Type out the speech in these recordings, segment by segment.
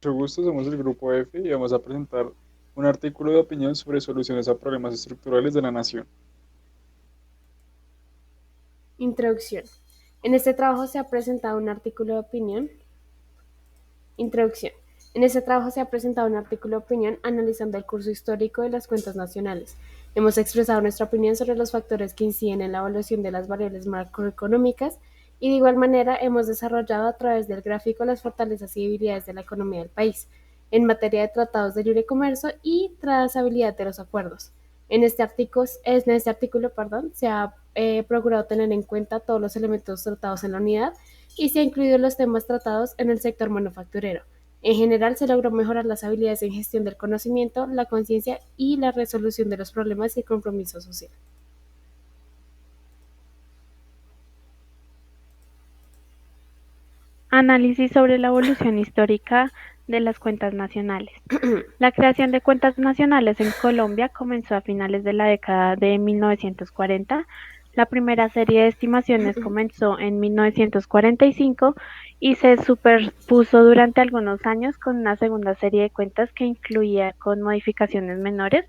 Mucho gusto, somos el Grupo F y vamos a presentar un artículo de opinión sobre soluciones a problemas estructurales de la nación. Introducción. En este trabajo se ha presentado un artículo de opinión. Introducción. En este trabajo se ha presentado un artículo de opinión analizando el curso histórico de las cuentas nacionales. Hemos expresado nuestra opinión sobre los factores que inciden en la evaluación de las variables macroeconómicas y de igual manera hemos desarrollado a través del gráfico las fortalezas y debilidades de la economía del país en materia de tratados de libre comercio y trazabilidad de los acuerdos. En este artículo, se ha procurado tener en cuenta todos los elementos tratados en la unidad y se ha incluido los temas tratados en el sector manufacturero. En general, se logró mejorar las habilidades en gestión del conocimiento, la conciencia y la resolución de los problemas y el compromiso social. Análisis sobre la evolución histórica de las cuentas nacionales. La creación de cuentas nacionales en Colombia comenzó a finales de la década de 1940. La primera serie de estimaciones comenzó en 1945 y se superpuso durante algunos años con una segunda serie de cuentas que incluía con modificaciones menores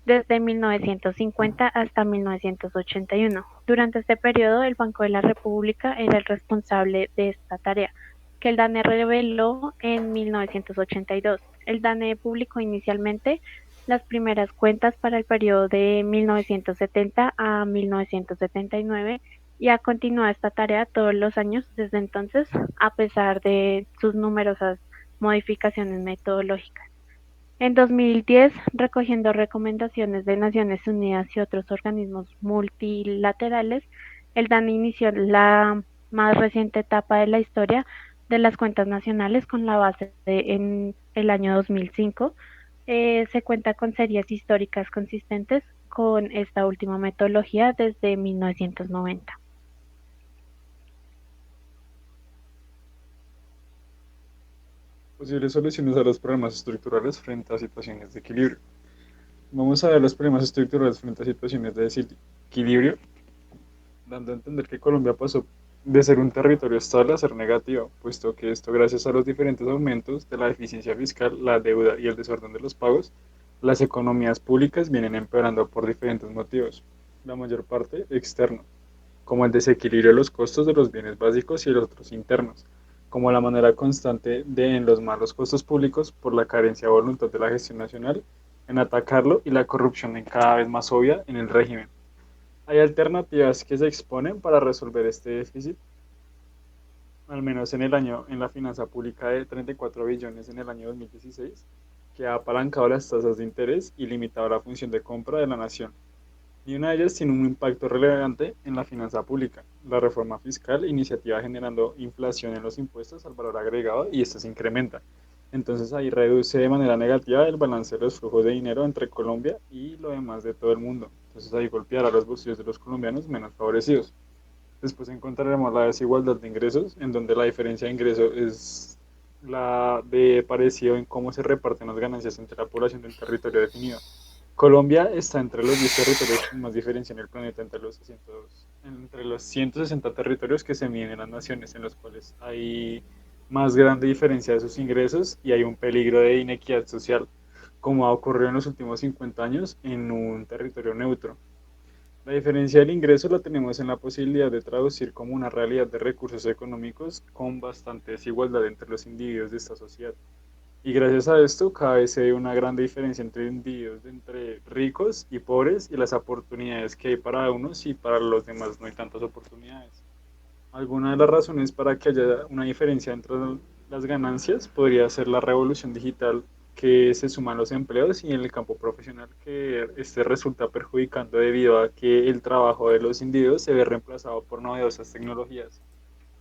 desde 1950 hasta 1981. Durante este periodo, el Banco de la República era el responsable de esta tarea, que el DANE reveló en 1982. El DANE publicó inicialmente las primeras cuentas para el periodo de 1970 a 1979 y ha continuado esta tarea todos los años desde entonces, a pesar de sus numerosas modificaciones metodológicas. En 2010, recogiendo recomendaciones de Naciones Unidas y otros organismos multilaterales, el DANE inició la más reciente etapa de la historia de las cuentas nacionales con la base en el año 2005. Se cuenta con series históricas consistentes con esta última metodología desde 1990. Posibles soluciones a los problemas estructurales frente a situaciones de equilibrio. Vamos a ver los problemas estructurales frente a situaciones de desequilibrio, dando a entender que Colombia pasó de ser un territorio estable a ser negativo, puesto que esto gracias a los diferentes aumentos de la deficiencia fiscal, la deuda y el desorden de los pagos, las economías públicas vienen empeorando por diferentes motivos, la mayor parte externo, como el desequilibrio de los costos de los bienes básicos y los otros internos, como la manera constante de en los malos costos públicos por la carencia de voluntad de la gestión nacional en atacarlo y la corrupción en cada vez más obvia en el régimen. Hay alternativas que se exponen para resolver este déficit, al menos en el año en la finanza pública de 34 billones en el año 2016, que ha apalancado las tasas de interés y limitado la función de compra de la nación. Y una de ellas tiene un impacto relevante en la finanza pública, la reforma fiscal, iniciativa generando inflación en los impuestos al valor agregado y esto se incrementa. Entonces ahí reduce de manera negativa el balance de los flujos de dinero entre Colombia y lo demás de todo el mundo. Entonces ahí golpeará los bolsillos de los colombianos menos favorecidos. Después encontraremos la desigualdad de ingresos, en donde la diferencia de ingresos es la de parecido en cómo se reparten las ganancias entre la población del territorio definido. Colombia está entre los 10 territorios con más diferencia en el planeta, entre los 160 territorios que se miden en las naciones, en los cuales hay más grande diferencia de sus ingresos y hay un peligro de inequidad social, como ha ocurrido en los últimos 50 años en un territorio neutro. La diferencia del ingreso la tenemos en la posibilidad de traducir como una realidad de recursos económicos con bastante desigualdad entre los individuos de esta sociedad. Y gracias a esto cada vez se ve una gran diferencia entre individuos, entre ricos y pobres y las oportunidades que hay para unos y para los demás no hay tantas oportunidades. Alguna de las razones para que haya una diferencia entre las ganancias podría ser la revolución digital que se suman los empleos y en el campo profesional que este resulta perjudicando debido a que el trabajo de los individuos se ve reemplazado por novedosas tecnologías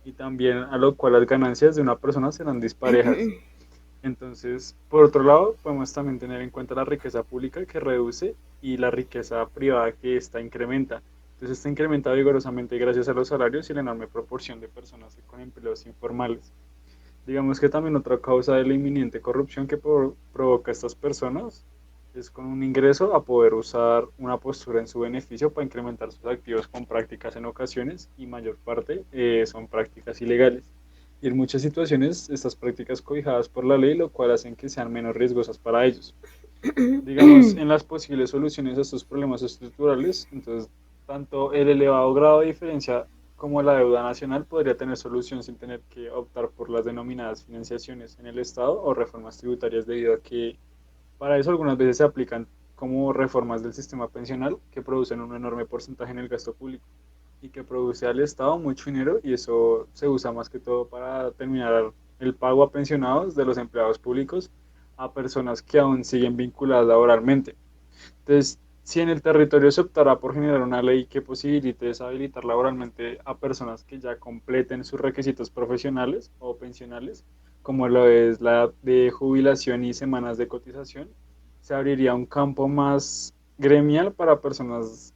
y también a lo cual las ganancias de una persona serán disparejas. Entonces, por otro lado, podemos también tener en cuenta la riqueza pública que reduce y la riqueza privada que esta incrementa. Entonces, esta incrementa vigorosamente gracias a los salarios y la enorme proporción de personas con empleos informales. Digamos que también otra causa de la inminente corrupción que provoca a estas personas es con un ingreso a poder usar una postura en su beneficio para incrementar sus activos con prácticas en ocasiones y mayor parte son prácticas ilegales. y en muchas situaciones estas prácticas cobijadas por la ley, lo cual hacen que sean menos riesgosas para ellos. Digamos, en las posibles soluciones a estos problemas estructurales, entonces, tanto el elevado grado de diferencia como la deuda nacional podría tener solución sin tener que optar por las denominadas financiaciones en el Estado o reformas tributarias debido a que para eso algunas veces se aplican como reformas del sistema pensional que producen un enorme porcentaje en el gasto público y que produce al Estado mucho dinero y eso se usa más que todo para terminar el pago a pensionados de los empleados públicos a personas que aún siguen vinculadas laboralmente. Entonces, si en el territorio se optará por generar una ley que posibilite deshabilitar laboralmente a personas que ya completen sus requisitos profesionales o pensionales, como lo es la edad de jubilación y semanas de cotización, se abriría un campo más gremial para personas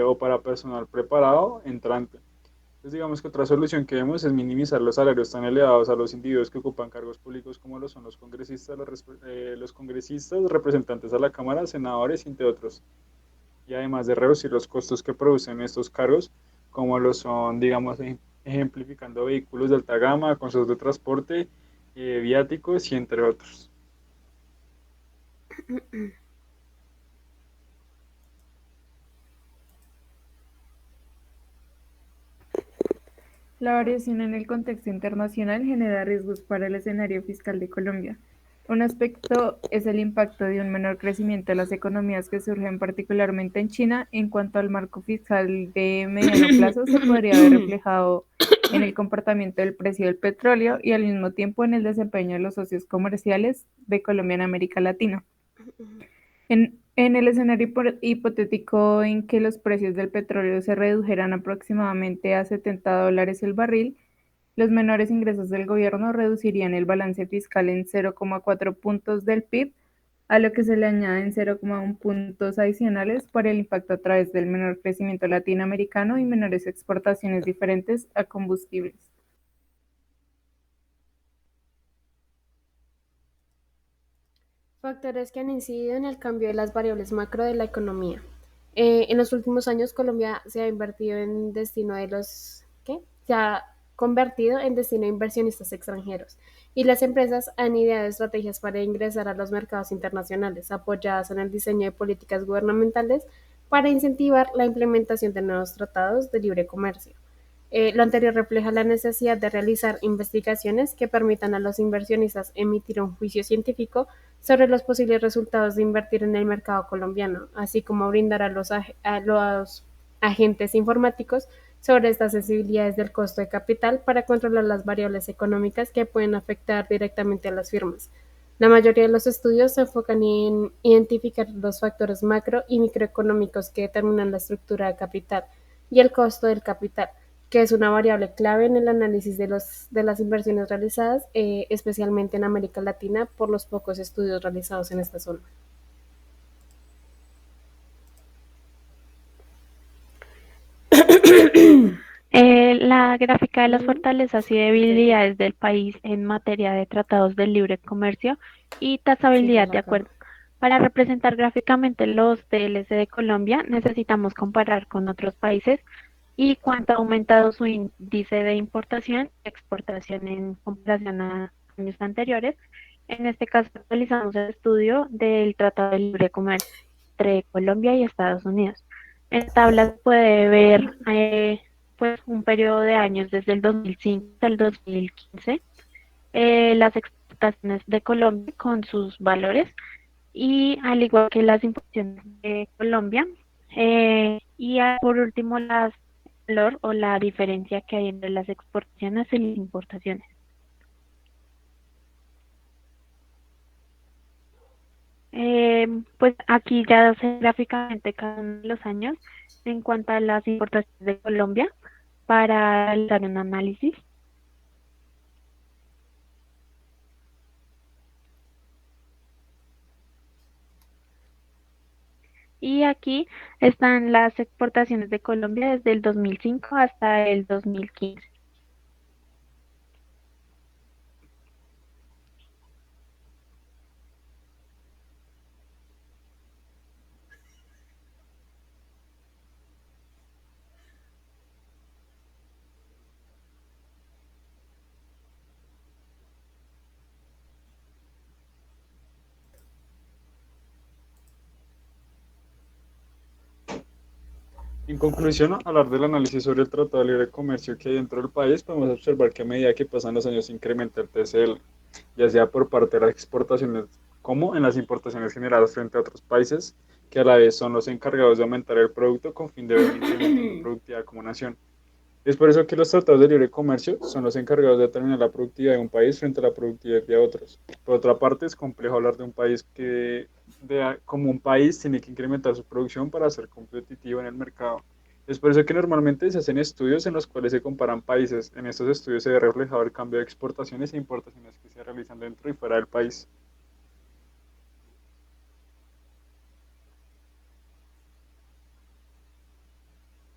o para personal preparado entrante. Entonces, digamos que otra solución que vemos es minimizar los salarios tan elevados a los individuos que ocupan cargos públicos como lo son los congresistas, los congresistas, representantes a la Cámara, senadores, entre otros. Y además de reducir los costos que producen estos cargos, como lo son, digamos, ejemplificando vehículos de alta gama, costos de transporte, viáticos y entre otros. La variación en el contexto internacional genera riesgos para el escenario fiscal de Colombia. Un aspecto es el impacto de un menor crecimiento de las economías que surgen particularmente en China. En cuanto al marco fiscal de mediano plazo, se podría ver reflejado en el comportamiento del precio del petróleo y al mismo tiempo en el desempeño de los socios comerciales de Colombia en América Latina. En el escenario hipotético en que los precios del petróleo se redujeran aproximadamente a $70 el barril, los menores ingresos del gobierno reducirían el balance fiscal en 0,4 puntos del PIB, a lo que se le añaden 0,1 puntos adicionales por el impacto a través del menor crecimiento latinoamericano y menores exportaciones diferentes a combustibles. Factores que han incidido en el cambio de las variables macro de la economía. En los últimos años, Colombia se ha invertido en destino de los, ¿qué? Se ha convertido en destino de inversionistas extranjeros y las empresas han ideado estrategias para ingresar a los mercados internacionales, apoyadas en el diseño de políticas gubernamentales para incentivar la implementación de nuevos tratados de libre comercio. Lo anterior refleja la necesidad de realizar investigaciones que permitan a los inversionistas emitir un juicio científico sobre los posibles resultados de invertir en el mercado colombiano, así como brindar a los agentes informáticos sobre estas sensibilidades del costo de capital para controlar las variables económicas que pueden afectar directamente a las firmas. La mayoría de los estudios se enfocan en identificar los factores macro y microeconómicos que determinan la estructura de capital y el costo del capital, que es una variable clave en el análisis de las inversiones realizadas, especialmente en América Latina, por los pocos estudios realizados en esta zona. La gráfica de las fortalezas y debilidades del país en materia de tratados de libre comercio y tasabilidad de acuerdo. Para representar gráficamente los TLC de Colombia, necesitamos comparar con otros países y cuánto ha aumentado su índice de importación y exportación en comparación a años anteriores. En este caso, realizamos el estudio del Tratado de Libre Comercio entre Colombia y Estados Unidos. En tablas puede ver pues un periodo de años desde el 2005 hasta el 2015, las exportaciones de Colombia con sus valores y al igual que las importaciones de Colombia, por último las valor o la diferencia que hay entre las exportaciones y las importaciones. Pues aquí ya se gráficamente cada uno de los años en cuanto a las importaciones de Colombia para realizar un análisis. Y aquí están las exportaciones de Colombia desde el 2005 hasta el 2015. En conclusión, al hablar del análisis sobre el Tratado de Libre Comercio que hay dentro del país, podemos observar que a medida que pasan los años se incrementa el TCL, ya sea por parte de las exportaciones como en las importaciones generadas frente a otros países, que a la vez son los encargados de aumentar el producto con fin de ver un incremento en su productividad como nación. Es por eso que los tratados de libre comercio son los encargados de determinar la productividad de un país frente a la productividad de otros. Por otra parte, es complejo hablar de un país como un país tiene que incrementar su producción para ser competitivo en el mercado. Es por eso que normalmente se hacen estudios en los cuales se comparan países. En estos estudios se ve reflejado el cambio de exportaciones e importaciones que se realizan dentro y fuera del país.